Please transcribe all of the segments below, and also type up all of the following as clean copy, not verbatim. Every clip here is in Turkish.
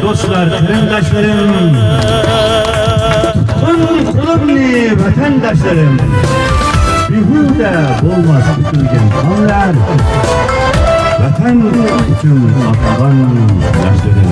dostlar, qarindoshlarım, tutqun qulubni vatandoshlarım, behuda bo'lmas bukilgan qonlar, vatan uchun oqagan yoshlarim.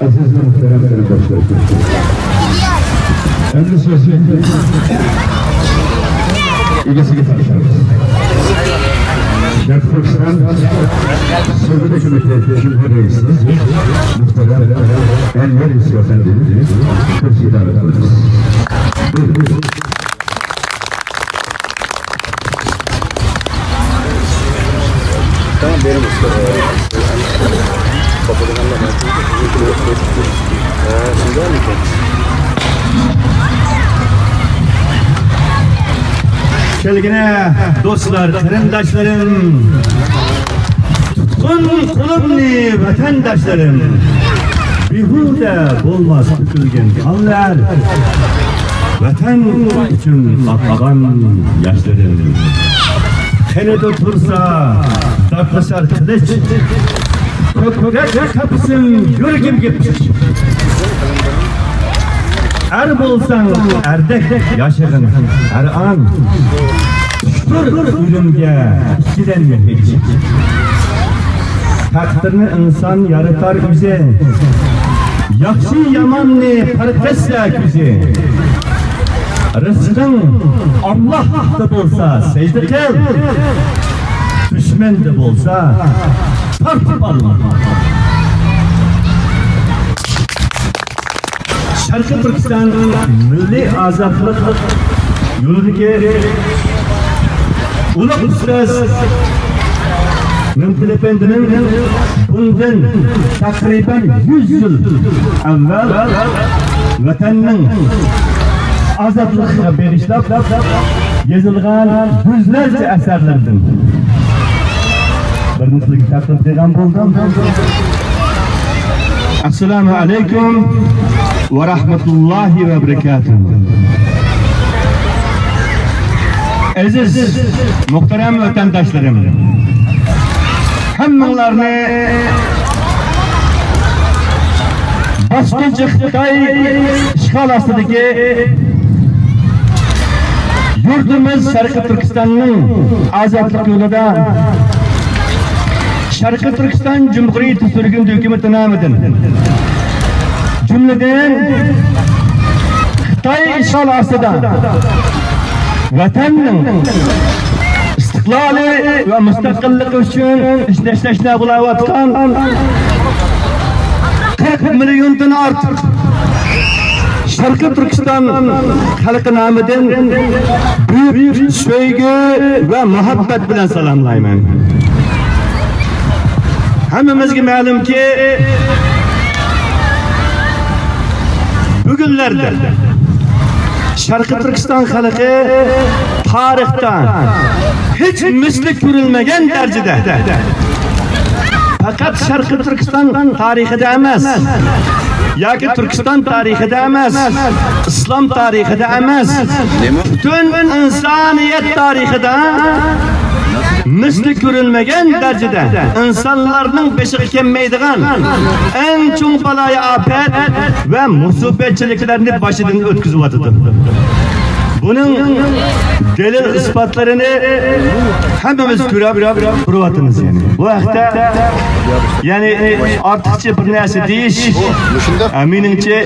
Aziz ve muhterem arkadaşlar. Ömrü sözü ilgisi getirmişsiniz. Şerif Türkistan Sözlü Hükümeti Cumhur Reisi Muhterem Enver Hüsnü Efendi'nin kürsüye davet ediyoruz. Buyurun. Tamam benim usta. Kapadım Allah'ım. Şimdi var mı ki? Kelgine dostlar, qarindoshlarım, tutqun qulubni vatandoshlarım, behuda bo'lmas bukilgan qonlar, vatan uchun oqagan yoshlarim. Qanida tursa taqlashar qilich, ko'krak kapsin yuragimga pish. Er bo'lsang erdek yashag'in har an, tushdir o'limga ikkidan hech. Taqdirni inson yaratar o'zi, yaxshi yomonni parkasla ko'zi. Rizqing Allohda bo'lsa sajda qil, dushmanda bo'lsa tortib olma. Sharqiy Turkiston milliy ozodlik yo'lidagi ulug' ustoz Mümkün Efendi'nin bundan takriben 100 yıl evvel vatanning azadlıkla berişlap yazılgan yüzlerce eserlerden bir mutlu kitapta peygamber buldum. Esselamu Aleyküm ve Rahmetullahi ve Berekatuhu. Aziz, muhterem vatandaşlarım, hammalarni bosh bosqinchi Xitoy ishg'ol ostidagi yurtimiz Sharqiy Turkistonning ozodlik yo'lida Sharqiy Turkiston Cumhuriyeti sürgün hükümeti namıdın. Cümleden Xitoy ishg'ol ostida vatanning istiqloli va mustaqilligi uchun ishlashni bo'layotgan 40 milliondan ortiq Sharqiy Turkiston xalqi nomidan buyuk sevgi va muhabbat bilan salomlayman. Hammamizga ma'lumki, bugunlarda Sharqiy Turkiston xalqi tarixda hech misli ko'rilmagan darajada faqat Sharqiy Turkiston tarixida emas, yoki Turkiston tarixida emas, islom tarixida emas, butun insoniyat tarixida misli ko'rilmagan darajada insonlarning beshiga kelmaydigan eng cho'ng baloyi ofat va musibatchiliklarni boshidan o'tkazyapti. Buning dalil isbotlarini hammamiz ko'rib turibmiz. Bu haqda ya'ni ortiqcha bir narsa deyish meningcha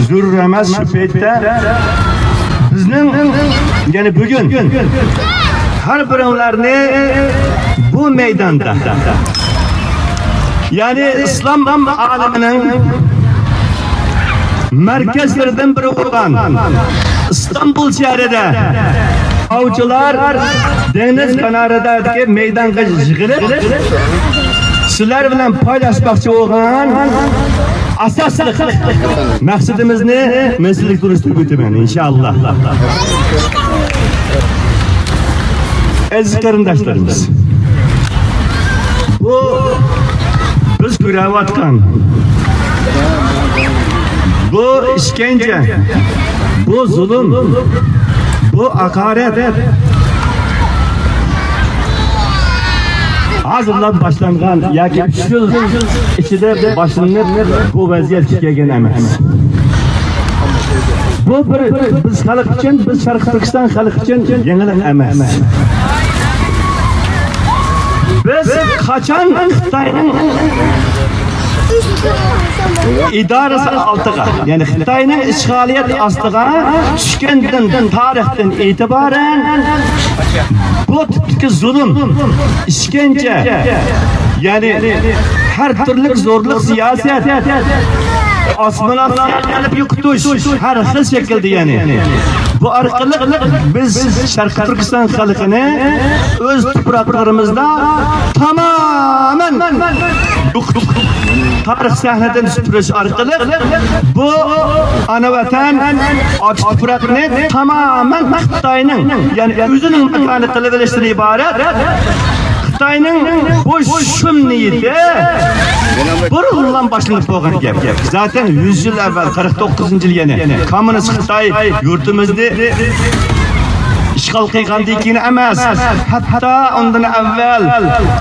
zarur emas. Shu paytda bizning ya'ni bugun har birovlarni bu maydonda ya'ni islom olamining markazlaridan biri bo'lgan İstanbul shahrida ovchilar dengiz kanaridagi maydonga yig'ilib sizlar bilan paylaşmoqchi bo'lgan asosli maqsadimizni men sizlarga tushuntirib o'taman inshaalloh. Aziz qarindoshlarimiz, bu biz ko'rayotgan bu işkence, bu zulüm, bu hakaret hazırlab başlangan yoki 3 yil ichida boshlanib bu vaziyat kelgan emas. Bu biz xalq uchun, biz Sharqiy Turkiston xalqi uchun yangilik emas. Biz qachon Xitoyning idorasi oltiga, ya'ni Xitoyning ishg'oliyat ostiga tushgandan tarixdan e'tiboran bu tipdagi zulm, ishkence, ya'ni har turli zo'rlik siyosat, osmondan kelib yiqitish har xil shaklda ya'ni bu orqali biz Sharqiy Turkiston xalqini o'z tuproqlarimizda tamamen tarix sahnadan süpürüş orqali bu ana vatan och tuproqni tamamen Xitoyning ya'ni o'zining makoni qilib olishdan iborat. Xitoyning bu shum niyati burundan başlanıp bo'lgan gap. Zaten 100 yıl evvel 49-yıl yana kommunist Xitoy yurtimizni işgal qilgandan keyin emas, hatta ondan evvel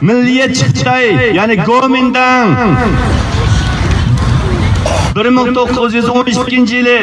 milliyetçi Xitoy ya'ni Gomindan 1912-yili